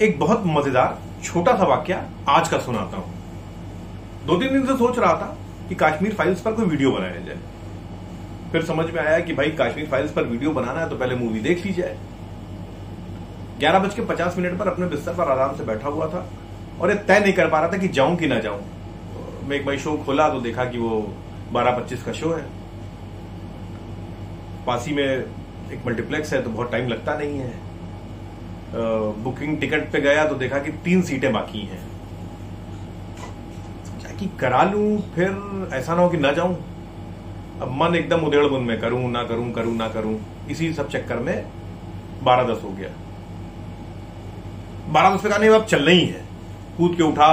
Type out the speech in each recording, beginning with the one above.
एक बहुत मजेदार छोटा सा वाक्य आज का सुनाता हूं। 2-3 दिन से सोच रहा था कि कश्मीर फाइल्स पर कोई वीडियो बनाया जाए। फिर समझ में आया कि भाई कश्मीर फाइल्स पर वीडियो बनाना है तो पहले मूवी देख ली जाए। 11:50 पर अपने बिस्तर पर आराम से बैठा हुआ था और ये तय नहीं कर पा रहा था कि जाऊं कि ना जाऊं। मैं एक बार शो खोला तो देखा कि वो 12:25 का शो है। पासी में एक मल्टीप्लेक्स है तो बहुत टाइम लगता नहीं है। बुकिंग टिकट पे गया तो देखा कि 3 सीटें बाकी हैं। क्या कि करा लूं, फिर ऐसा ना हो कि ना जाऊं। अब मन एकदम उधेड़-बुन में, करूं ना करूं, इसी सब चक्कर में 12:10 हो गया। 12:10 पे कहा नहीं अब चलना ही है। कूद के उठा।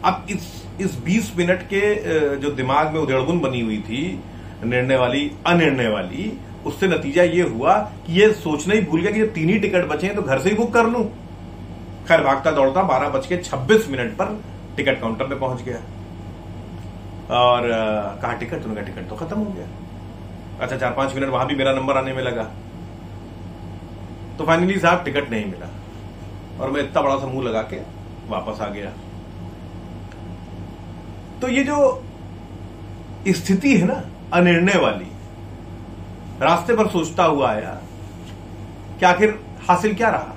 अब इस 20 मिनट के जो दिमाग में उधेड़-बुन बनी हुई थी, निर्णय वाली अनिर्णय वाली, उससे नतीजा ये हुआ कि ये सोचना ही भूल गया कि ये 3 ही टिकट बचे हैं तो घर से ही बुक कर लूं। खैर भागता दौड़ता 12:26 पर टिकट काउंटर पे पहुंच गया और कहा टिकट, उनका टिकट तो खत्म हो गया। अच्छा 4-5 मिनट वहां भी मेरा नंबर आने में लगा तो फाइनली साहब टिकट नहीं मिला और मैं इतना बड़ा सा मुंह लगा के वापस आ गया। तो ये जो स्थिति है ना अनिर्णय वाली, रास्ते पर सोचता हुआ आया कि आखिर हासिल क्या रहा।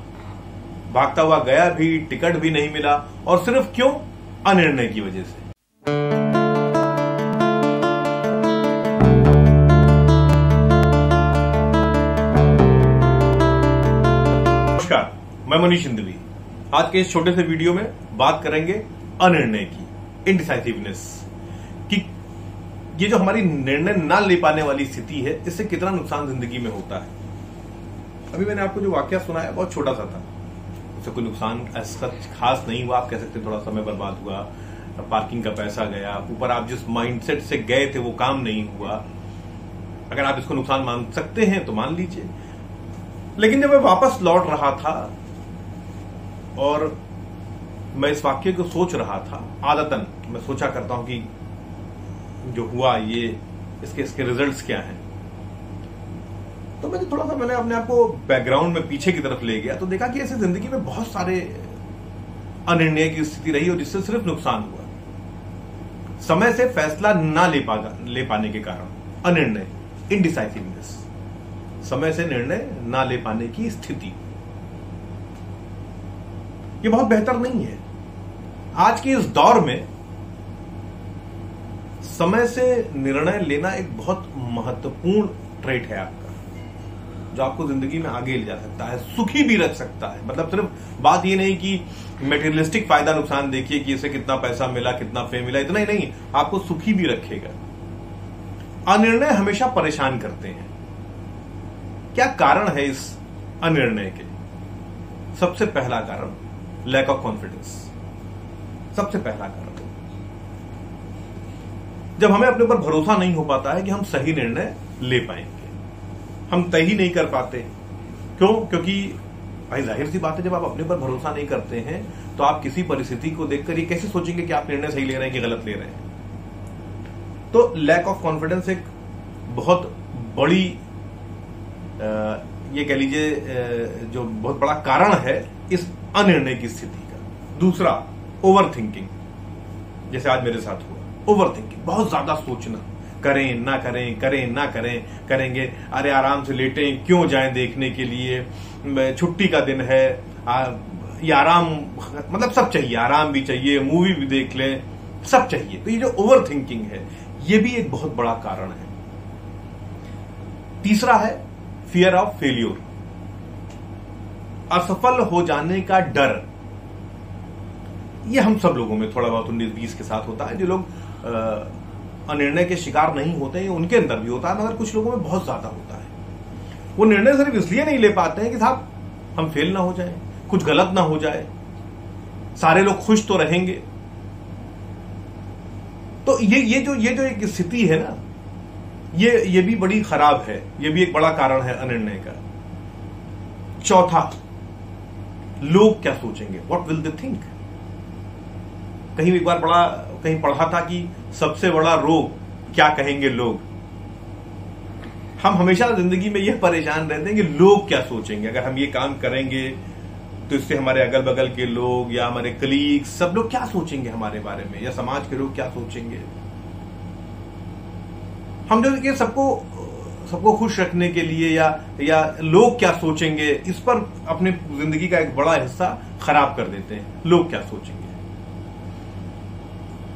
भागता हुआ गया भी, टिकट भी नहीं मिला और सिर्फ क्यों? अनिर्णय की वजह से। नमस्कार, मैं मनीष सिंधवी। आज के इस छोटे से वीडियो में बात करेंगे अनिर्णय की, इनडिसाइसिवनेस की। ये जो हमारी निर्णय ना ले पाने वाली स्थिति है, इससे कितना नुकसान जिंदगी में होता है। अभी मैंने आपको जो वाकया सुनाया बहुत छोटा सा था, उससे कोई नुकसान ऐसा खास नहीं हुआ। आप कह सकते थोड़ा समय बर्बाद हुआ, पार्किंग का पैसा गया, ऊपर आप जिस माइंडसेट से गए थे वो काम नहीं हुआ। अगर आप इसको नुकसान मान सकते हैं तो मान लीजिए। लेकिन जब मैं वापस लौट रहा था और मैं इस वाक्य को सोच रहा था, आदतन मैं सोचा करता हूं कि जो हुआ ये इसके रिजल्ट्स क्या हैं, तो मैंने अपने आप को बैकग्राउंड में पीछे की तरफ ले गया तो देखा कि ऐसे जिंदगी में बहुत सारे अनिर्णय की स्थिति रही और जिससे सिर्फ नुकसान हुआ। समय से फैसला ना ले पाने के कारण अनिर्णय, इनडिसाइसिवनेस, समय से निर्णय ना ले पाने की स्थिति, ये बहुत बेहतर नहीं है। आज के इस दौर में समय से निर्णय लेना एक बहुत महत्वपूर्ण ट्रेट है आपका, जो आपको जिंदगी में आगे ले जा सकता है, सुखी भी रख सकता है। मतलब सिर्फ बात ये नहीं कि मेटेरियलिस्टिक फायदा नुकसान देखिए कि इसे कितना पैसा मिला, कितना फेम मिला, इतना ही नहीं, आपको सुखी भी रखेगा। अनिर्णय हमेशा परेशान करते हैं। क्या कारण है इस अनिर्णय के? सबसे पहला कारण लैक ऑफ कॉन्फिडेंस। सबसे पहला कारण, जब हमें अपने ऊपर भरोसा नहीं हो पाता है कि हम सही निर्णय ले पाएंगे, हम तय ही नहीं कर पाते। क्यों? क्योंकि भाई जाहिर सी बात है, जब आप अपने ऊपर भरोसा नहीं करते हैं तो आप किसी परिस्थिति को देखकर ये कैसे सोचेंगे कि आप निर्णय सही ले रहे हैं कि गलत ले रहे हैं। तो लैक ऑफ कॉन्फिडेंस एक बहुत बड़ी, ये कह लीजिए जो बहुत बड़ा कारण है इस अनिर्णय की स्थिति का। दूसरा, ओवर थिंकिंग, जैसे आज मेरे साथ हुआ। ओवर थिंकिंग, बहुत ज्यादा सोचना, करें ना करें, करें ना करें, करेंगे, अरे आराम से लेटें, क्यों जाएं देखने के लिए, छुट्टी का दिन है, ये आराम, मतलब सब चाहिए, आराम भी चाहिए, मूवी भी देख लें, सब चाहिए। तो ये जो ओवर थिंकिंग है ये भी एक बहुत बड़ा कारण है। तीसरा है फियर ऑफ फेल्यूर, असफल हो जाने का डर। ये हम सब लोगों में थोड़ा बहुत 19-20 के साथ होता है। जो लोग अनिर्णय के शिकार नहीं होते हैं उनके अंदर भी होता है, मगर कुछ लोगों में बहुत ज्यादा होता है। वो निर्णय सिर्फ इसलिए नहीं ले पाते हैं कि साहब हम फेल ना हो जाए, कुछ गलत ना हो जाए, सारे लोग खुश तो रहेंगे। तो ये जो एक स्थिति है ना, ये भी बड़ी खराब है, ये भी एक बड़ा कारण है अनिर्णय का। चौथा, लोग क्या सोचेंगे, व्हाट विल दे थिंक। कहीं एक बार कहीं पढ़ा था कि सबसे बड़ा रोग क्या कहेंगे लोग। हम हमेशा जिंदगी में यह परेशान रहते हैं कि लोग क्या सोचेंगे। अगर हम ये काम करेंगे तो इससे हमारे अगल बगल के लोग या हमारे कलीग सब लोग क्या सोचेंगे हमारे बारे में, या समाज के लोग क्या सोचेंगे। हम जो कि सबको खुश रखने के लिए या लोग क्या सोचेंगे, इस पर अपने जिंदगी का एक बड़ा हिस्सा खराब कर देते हैं, लोग क्या सोचेंगे।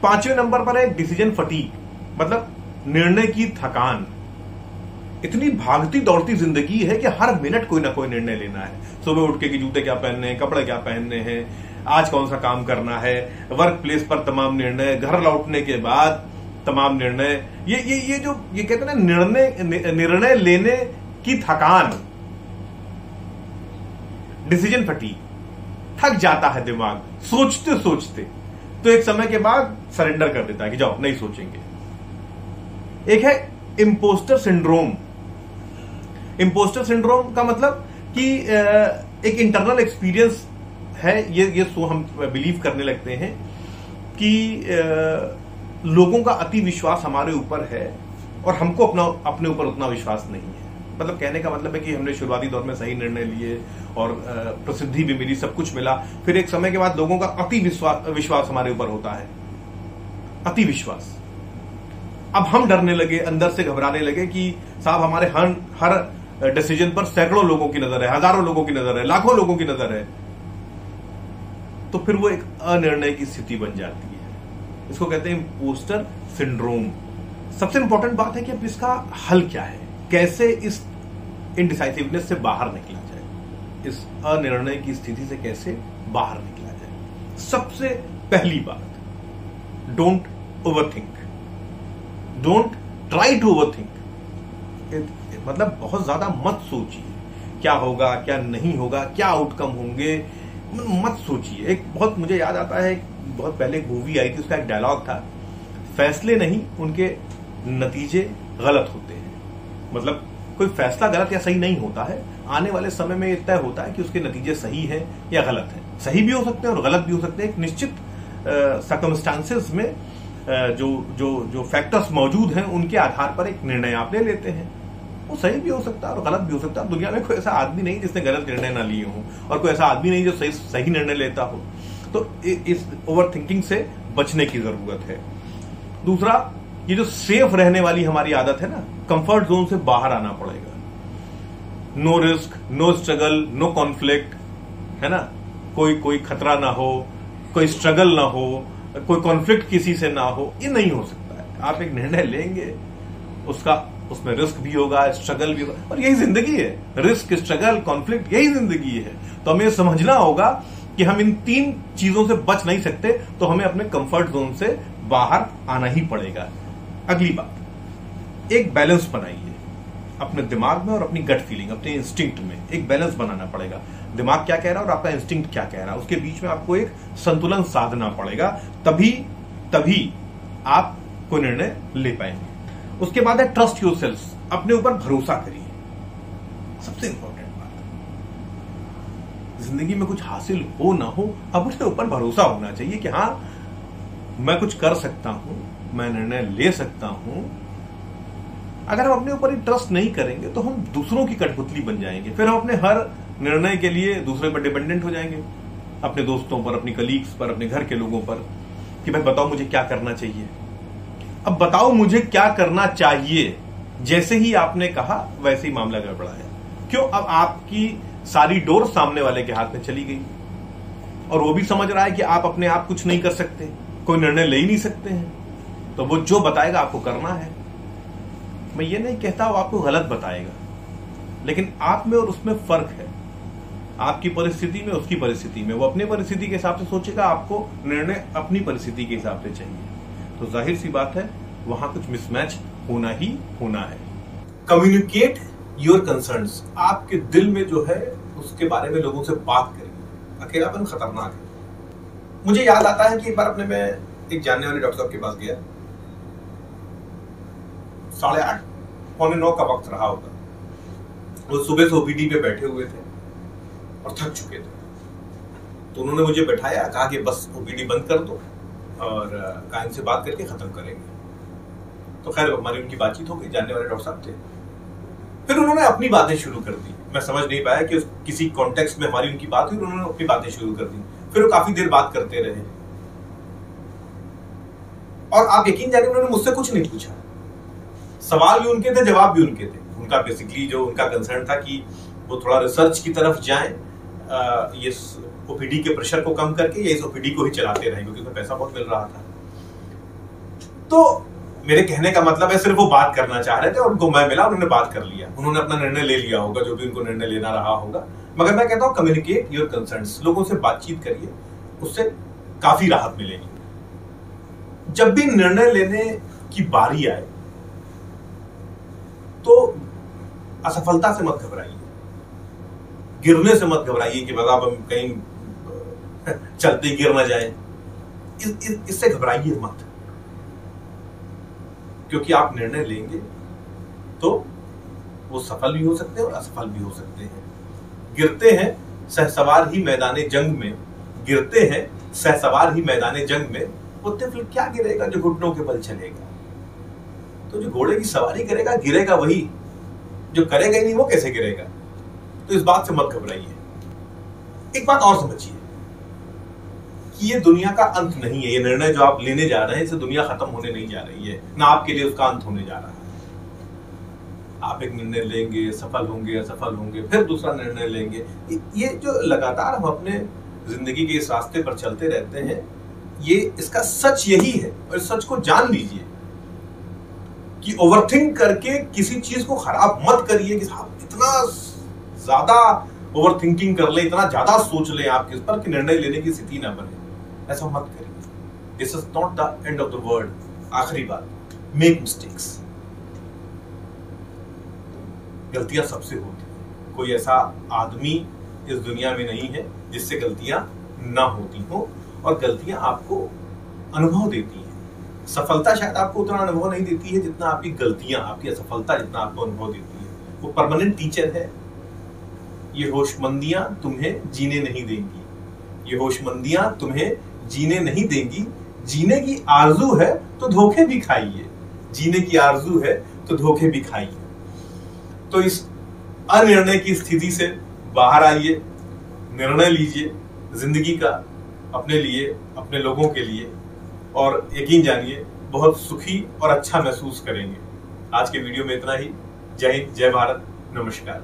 5वें नंबर पर है डिसीजन फटीग, मतलब निर्णय की थकान। इतनी भागती दौड़ती जिंदगी है कि हर मिनट कोई ना कोई निर्णय लेना है। सुबह उठ के कि जूते क्या पहनने हैं, कपड़े क्या पहनने हैं, आज कौन सा काम करना है, वर्क प्लेस पर तमाम निर्णय, घर लौटने के बाद तमाम निर्णय। ये कहते हैं ना निर्णय लेने की थकान, डिसीजन फटीग। थक जाता है दिमाग सोचते सोचते, तो एक समय के बाद सरेंडर कर देता है कि जाओ नहीं सोचेंगे। एक है इम्पोस्टर सिंड्रोम। इम्पोस्टर सिंड्रोम का मतलब कि एक इंटरनल एक्सपीरियंस है, ये सो हम बिलीव करने लगते हैं कि लोगों का अति विश्वास हमारे ऊपर है और हमको अपने ऊपर उतना विश्वास नहीं है। मतलब कहने का मतलब है कि हमने शुरुआती दौर में सही निर्णय लिए और प्रसिद्धि भी मिली, सब कुछ मिला, फिर एक समय के बाद लोगों का अति विश्वास हमारे ऊपर होता है, अति विश्वास। अब हम डरने लगे, अंदर से घबराने लगे कि साहब हमारे हर डिसीजन पर सैकड़ों लोगों की नजर है, हजारों लोगों की नजर है, लाखों लोगों की नजर है। तो फिर वो एक अनिर्णय की स्थिति बन जाती है। इसको कहते हैं इम्पोस्टर सिंड्रोम। सबसे इंपॉर्टेंट बात है कि अब इसका हल क्या है, कैसे इस इनडिसाइसिवनेस से बाहर निकला जाए, इस अनिर्णय की स्थिति से कैसे बाहर निकला जाए। सबसे पहली बात, don't overthink, don't try to overthink. मतलब बहुत ज्यादा मत सोचिए क्या होगा क्या नहीं होगा, क्या आउटकम होंगे, मत सोचिए। एक बहुत मुझे याद आता है, बहुत पहले एक मूवी आई थी, उसका एक डायलॉग था, फैसले नहीं उनके नतीजे गलत होते हैं। मतलब कोई फैसला गलत या सही नहीं होता है, आने वाले समय में यह तय होता है कि उसके नतीजे सही हैं या गलत हैं। सही भी हो सकते हैं और गलत भी हो सकते हैं। एक निश्चित सर्कमस्टांसेस में जो फैक्टर्स मौजूद हैं उनके आधार पर एक निर्णय आप ले लेते हैं। वो सही भी हो सकता है और गलत भी हो सकता है। दुनिया में कोई ऐसा आदमी नहीं जिसने गलत निर्णय ना लिए हो, और कोई ऐसा आदमी नहीं जो सही निर्णय लेता हो। तो इस ओवर थिंकिंग से बचने की जरूरत है। दूसरा, ये जो सेफ रहने वाली हमारी आदत है ना, कंफर्ट जोन से बाहर आना पड़ेगा। No risk, no struggle, no conflict, है ना, कोई खतरा ना हो, कोई स्ट्रगल ना हो, कोई कॉन्फ्लिक्ट किसी से ना हो, ये नहीं हो सकता है। आप एक निर्णय लेंगे, उसमें रिस्क भी होगा, स्ट्रगल भी होगा, और यही जिंदगी है। रिस्क, स्ट्रगल, कॉन्फ्लिक्ट, यही जिंदगी है। तो हमें समझना होगा कि हम इन 3 चीजों से बच नहीं सकते, तो हमें अपने कंफर्ट जोन से बाहर आना ही पड़ेगा। अगली बात, एक बैलेंस बनाइए अपने दिमाग में और अपनी गट फीलिंग, अपने इंस्टिंक्ट में एक बैलेंस बनाना पड़ेगा। दिमाग क्या कह रहा है और आपका इंस्टिंक्ट क्या कह रहा है, उसके बीच में आपको एक संतुलन साधना पड़ेगा। तभी आप कोई निर्णय ले पाएंगे। उसके बाद है ट्रस्ट योरसेल्फ, अपने ऊपर भरोसा करिए। सबसे इंपॉर्टेंट बात, जिंदगी में कुछ हासिल हो ना हो, अपने ऊपर भरोसा होना चाहिए कि हाँ, मैं कुछ कर सकता हूं, मैं निर्णय ले सकता हूं। अगर हम अपने ऊपर ही ट्रस्ट नहीं करेंगे तो हम दूसरों की कठपुतली बन जाएंगे। फिर हम अपने हर निर्णय के लिए दूसरे पर डिपेंडेंट हो जाएंगे, अपने दोस्तों पर, अपनी कलीग्स पर, अपने घर के लोगों पर, कि भाई बताओ मुझे क्या करना चाहिए। अब बताओ मुझे क्या करना चाहिए, जैसे ही आपने कहा वैसे ही मामला गड़बड़ा है। क्यों? अब आपकी सारी डोर सामने वाले के हाथ में चली गई, और वो भी समझ रहा है कि आप अपने आप कुछ नहीं कर सकते, कोई निर्णय ले ही नहीं सकते हैं, तो वो जो बताएगा आपको करना है। मैं ये नहीं कहता वो आपको गलत बताएगा, लेकिन आप में और उसमें फर्क है। आपकी परिस्थिति में, उसकी परिस्थिति में, वो अपनी परिस्थिति के हिसाब से सोचेगा, आपको निर्णय अपनी परिस्थिति के हिसाब से चाहिए। तो जाहिर सी बात है वहां कुछ मिसमैच होना ही होना है। कम्युनिकेट योर कंसर्न्स, आपके दिल में जो है उसके बारे में लोगों से बात करिए। अकेलापन खतरनाक है। मुझे याद आता है कि एक बार अपने मैं एक जानने वाले डॉक्टर साहब के पास गया, 8:30 पौने 9 का वक्त रहा होगा। वो सुबह से ओपीडी पे बैठे हुए थे और थक चुके थे। तो उन्होंने मुझे बैठाया, कहा कि बस ओपीडी बंद कर दो और कहा इनसे बात करके खत्म करेंगे। तो खैर हमारी उनकी बातचीत हो गई, जानने वाले डॉक्टर साहब थे। फिर उन्होंने अपनी बातें शुरू कर दी मैं समझ नहीं पाया कि किसी कॉन्टेक्स्ट में हमारी उनकी बात हुई, उन्होंने अपनी बातें शुरू कर दी। फिर वो काफी देर बात करते रहे और आप यकीन जानिए उन्होंने मुझसे कुछ नहीं पूछा। सवाल भी उनके थे, जवाब भी उनके थे। उनका बेसिकली जो उनका कंसर्न था कि वो थोड़ा रिसर्च की तरफ जाएं, ये ओपीडी के प्रेशर को कम करके या इस ओपीडी को ही चलाते रहें, क्योंकि उसमें पैसा बहुत मिल रहा था। तो मेरे कहने का मतलब है सिर्फ वो बात करना चाह रहे थे और उनको मैं मिला, उन्होंने बात कर लिया, उन्होंने अपना निर्णय ले लिया होगा, जो भी उनको निर्णय लेना रहा होगा। मगर मैं कहता हूं कम्युनिकेट योर कंसर्न्स, लोगों से बातचीत करिए, उससे काफी राहत मिलेगी। जब भी निर्णय लेने की बारी आए तो असफलता से मत घबराइए, गिरने से मत घबराइए कि बता हम कहीं चलते गिर ना जाए, इससे घबराइए मत, क्योंकि आप निर्णय लेंगे तो वो सफल भी हो सकते हैं और असफल भी हो सकते हैं। गिरते हैं सहसवार ही मैदाने जंग में, गिरते हैं सहसवार ही मैदाने जंग में, वो तिफल क्या गिरेगा जो घुटनों के बल चलेगा। तो जो घोड़े की सवारी करेगा गिरेगा वही, जो करेगा ही नहीं वो कैसे गिरेगा। तो इस बात से मत घबराइए। एक बात और समझिए कि ये दुनिया का अंत नहीं है। ये निर्णय जो आप लेने जा रहे हैं, इससे दुनिया खत्म होने नहीं जा रही है, ना आपके लिए उसका अंत होने जा रहा है। आप एक निर्णय लेंगे, सफल होंगे, असफल होंगे, फिर दूसरा निर्णय लेंगे। ये जो लगातार हम अपने जिंदगी के इस रास्ते पर चलते रहते हैं, ये इसका सच यही है। और इस सच को जान लीजिए कि ओवरथिंक करके किसी चीज को खराब मत करिए कि साहब इतना ज्यादा ओवरथिंकिंग कर ले, इतना ज्यादा सोच ले आप किस पर कि निर्णय लेने की स्थिति ना बने। ऐसा मत करिए। This is not the end of the world. आखिरी बात, मेक मिस्टेक्स। गलतियां सबसे होती हैं, कोई ऐसा आदमी इस दुनिया में नहीं है जिससे गलतियां ना होती हो, और गलतियां आपको अनुभव देती हैं। सफलता शायद आपको उतना अनुभव नहीं देती है जितना आपकी गलतियां, आपकी असफलता जितना आपको अनुभव देती है। वो परमानेंट टीचर है। ये होशमंदियां तुम्हें जीने नहीं देंगी, ये होशमंदियां तुम्हें जीने नहीं देंगी। जीने की आरजू है तो धोखे भी खाइए, जीने की आरजू है तो धोखे भी खाइए। तो इस अनिर्णय की स्थिति से बाहर आइए, निर्णय लीजिए जिंदगी का, अपने लिए, अपने लोगों के लिए, और यकीन जानिए बहुत सुखी और अच्छा महसूस करेंगे। आज के वीडियो में इतना ही। जय हिंद, जय भारत, नमस्कार।